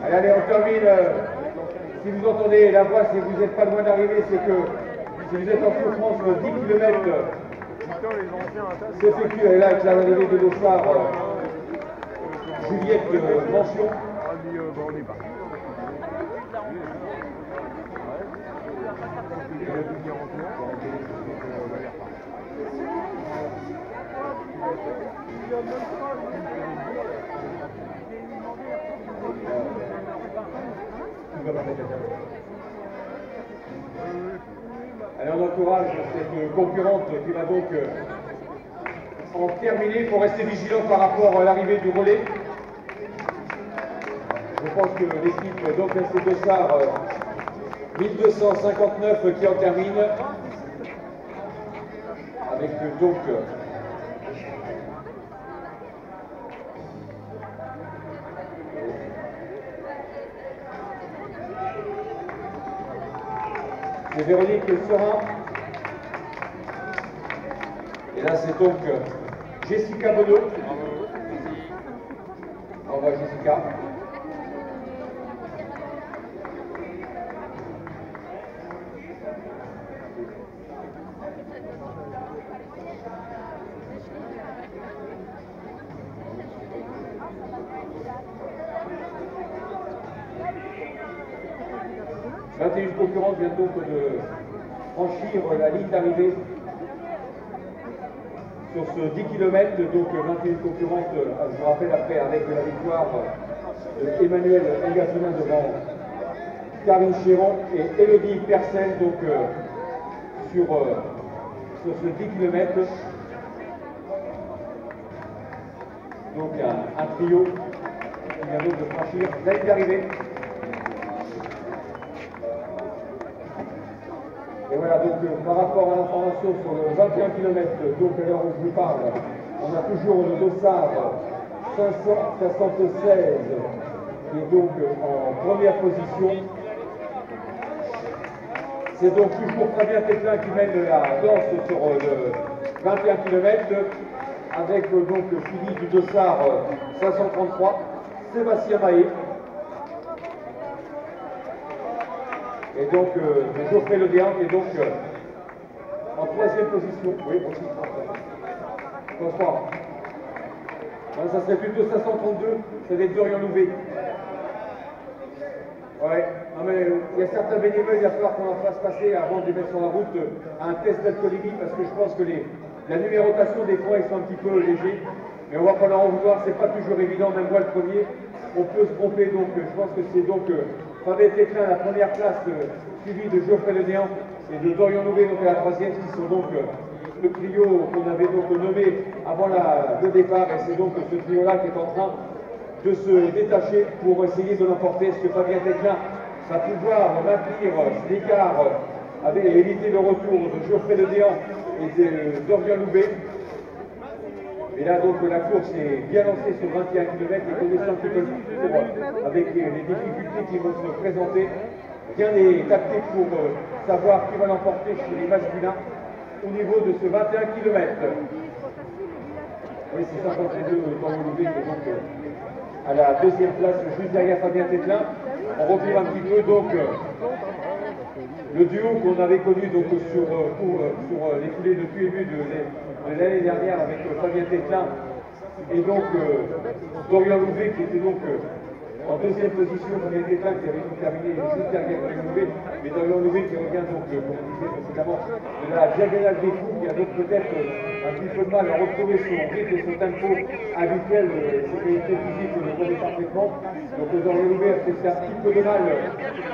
Allez, allez, on termine. Si vous entendez la voix, si vous n'êtes pas loin d'arriver, c'est que si vous êtes en souffrance, 10 km s'effectue là avec l'arrivée de nos phares Juliette Mention. Alors on encourage cette concurrente qui va donc en terminer. Il faut rester vigilant par rapport à l'arrivée du relais. Je pense que l'équipe donc c'est Dossard 1259 qui en termine avec donc c'est Véronique Serin. Et là c'est donc Jessica Bonneau. Au revoir Jessica. Une concurrente vient donc de franchir la ligne d'arrivée sur ce 10 km, donc 21 concurrentes, je vous rappelle après avec la victoire d'Emmanuel Engassonin devant Karine Chéron et Elodie Percel donc sur ce 10 km. Donc un trio qui vient donc de franchir la ligne d'arrivée. Et voilà, donc par rapport à l'information sur le 21 km, donc à l'heure où je vous parle, on a toujours le Dossard 576 qui est donc en première position. C'est donc toujours Fabien Tétlin qui mène la danse sur le 21 km avec donc Philippe du Dossard 533, Sébastien Mahé. Et donc, Geoffrey Ledéan qui est donc en troisième position. Oui, aussi. Bonsoir. Ça serait plutôt 532, ça va être Dorian Louvet. Ouais, non mais il y a certains bénévoles, il va falloir qu'on en fasse passer avant de les mettre sur la route à un test d'alcoolémie parce que je pense que la numérotation des points ils sont un petit peu légers. Mais on va pas leur en vouloir, c'est pas toujours évident, même moi le premier, on peut se tromper, donc je pense que c'est donc Fabien Tétlin à la première place, suivi de Geoffrey Ledéan et de Dorian Louvet donc à la troisième, qui sont donc le trio qu'on avait donc nommé avant le départ, et c'est donc ce trio-là qui est en train de se détacher pour essayer de l'emporter. Est-ce que Fabien Tétlin va pouvoir maintenir l'écart avec éviter le retour de Geoffrey Ledéan et de Dorian Louvet? Et là, donc, la course est bien lancée sur 21 km et connaissant un petit peu le parcours avec les difficultés qui vont se présenter. Rien n'est acté pour savoir qui va l'emporter chez les masculins au niveau de ce 21 km. Oui, c'est 52 dans le Louvet, donc à la deuxième place, juste derrière Fabien Tétlin. On retrouve un petit peu donc le duo qu'on avait connu donc sur les foulées de QMU de l'année dernière avec Fabien Tétlin et donc Dorian Louvet qui était donc en deuxième position. Fabien Tétlin qui avait terminé juste derrière Dorian Louvet, mais Dorian Louvet qui revient donc, comme on disait précédemment, de la diagonale des fous, qui a donc peut-être un petit peu de mal à retrouver son rythme et son tempo habituel, ses qualités physiques, on le connaît parfaitement. Donc Dorian Louvet a fait un petit peu de mal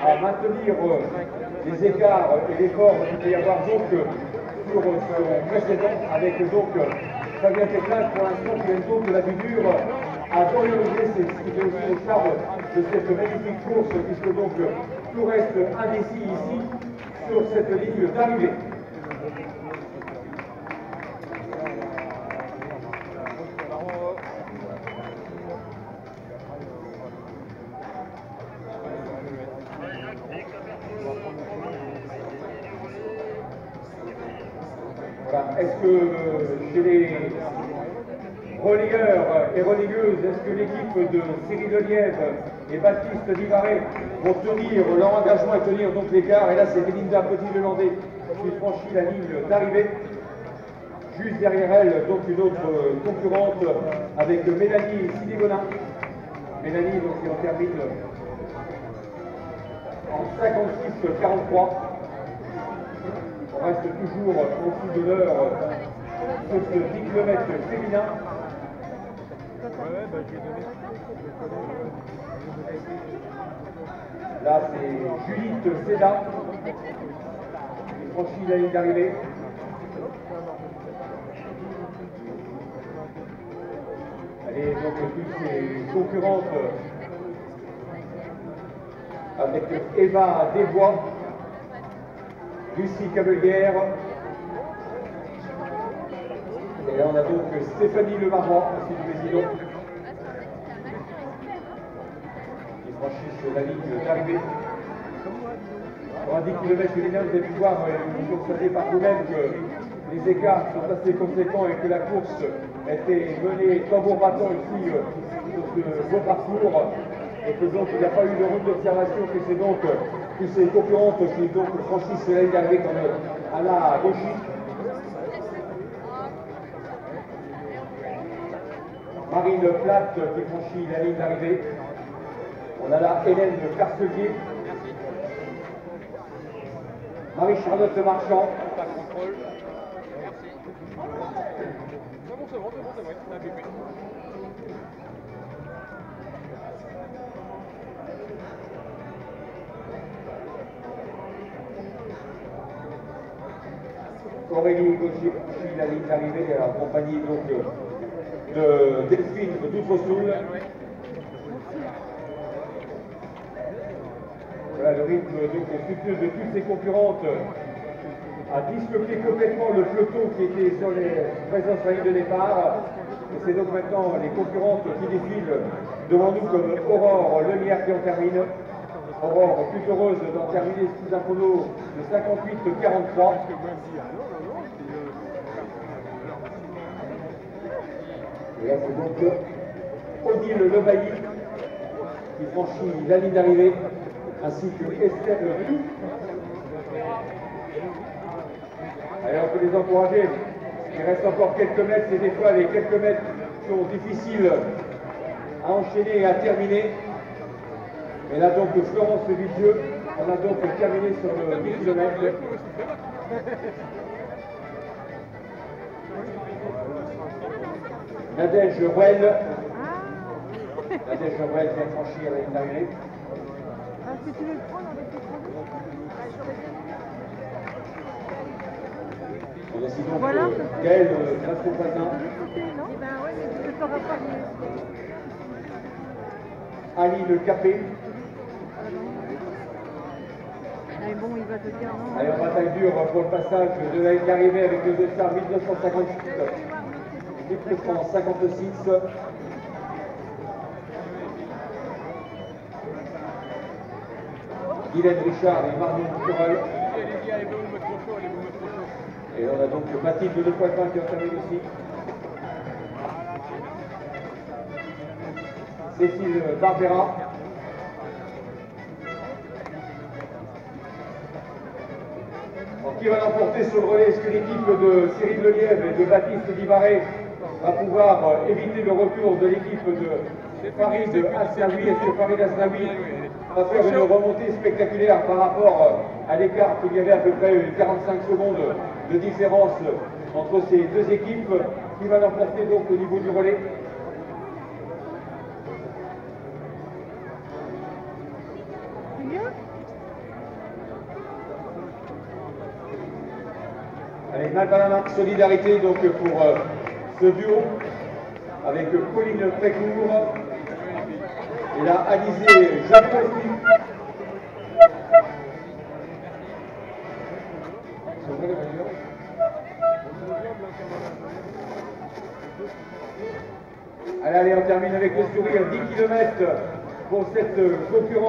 à maintenir les écarts et l'effort qu'il peut y avoir donc sur son précédent avec donc Fabien Tétlin pour l'instant qui vient donc de la figure à Dorian Louvet. C'est ce qui fait aussi le charme de cette magnifique course puisque donc tout reste indécis ici sur cette ligne d'arrivée. Voilà. Est-ce que chez les relayeurs et relayeuses, est-ce que l'équipe de Cyril Lelièvre et Baptiste Divaré vont tenir leur engagement et tenir donc l'écart? Et là, c'est Belinda Petit-Lelandais qui franchit la ligne d'arrivée. Juste derrière elle, donc une autre concurrente avec Mélanie Siligonin. Mélanie donc, qui en termine en 56-43. On reste toujours au-dessus de l'heure sur ce 10 km féminin. Là, c'est Judith Seda qui franchit la ligne d'arrivée. Et donc toutes ces concurrentes avec Eva Desbois, Lucie Cabelière, et là on a donc Stéphanie Lemarois, aussi du président, qui franchissent la ligne d'arrivée. Pour un 10 km féminin, vous avez pu voir, vous constatez par vous-même que les écarts sont assez conséquents et que la course était menée tambour battant ici sur ce beau parcours, et que donc il n'y a pas eu de route d'observation, que c'est donc que ces concurrentes qui donc franchissent la ligne d'arrivée comme à la gauchie. Marine Platte qui franchit la ligne d'arrivée. On a là Hélène Carcelier. Marie-Charlotte Marchand. Aurélie Gauthier franchit la ligne d'arrivée en compagnie donc de Delphine Doutresoul. Voilà le rythme donc soutenu de toutes ces concurrentes a disloqué complètement le peloton qui était sur les présents sur la ligne de départ. Et c'est donc maintenant les concurrentes qui défilent devant nous comme Aurore Lemierre qui en termine. Aurore plus heureuse d'en terminer sous un chrono de 58-43. Et là c'est donc Odile Lebailly qui franchit la ligne d'arrivée, ainsi que Estelle Rioux. Allez, on peut les encourager. Il reste encore quelques mètres, et des fois les quelques mètres sont difficiles à enchaîner et à terminer. Et là donc Florence Vidieux, on a donc terminé sur le 10 km. Nadège Rouel. Nadège Rouel vient franchir la ligne d'arrivée. Est-ce que tu veux le prendre avec tes produits? On a sinon voilà, Gaëlle Grasco-Pazin. Eh ben ouais, mais tu ne sauras pas mieux. Ali Le Capé. Mais bon, il va te dire non. Allez, en bataille dure pour le passage de la ligne d'arrivée avec le dossard 1956. 1956. Guylaine Richard et Marion Curel. Et on a donc Mathilde de Poitvin qui en termine aussi. Cécile Barbera. Alors, qui va l'emporter sur le relais? Est-ce que l'équipe de Cyril Lelièvre et de Baptiste Divaré va pouvoir éviter le retour de l'équipe de Farid Asnaoui? Est-ce que Farid Asnaoui va faire une remontée spectaculaire par rapport à l'écart qu'il y avait à peu près 45 secondes de différence entre ces deux équipes? Qui va l'emporter donc au niveau du relais? Allez, Malbanamac Solidarité donc pour ce duo avec Pauline Précourt et là Alizé Jacosti. Allez, on termine avec le sourire 10 km pour cette concurrence.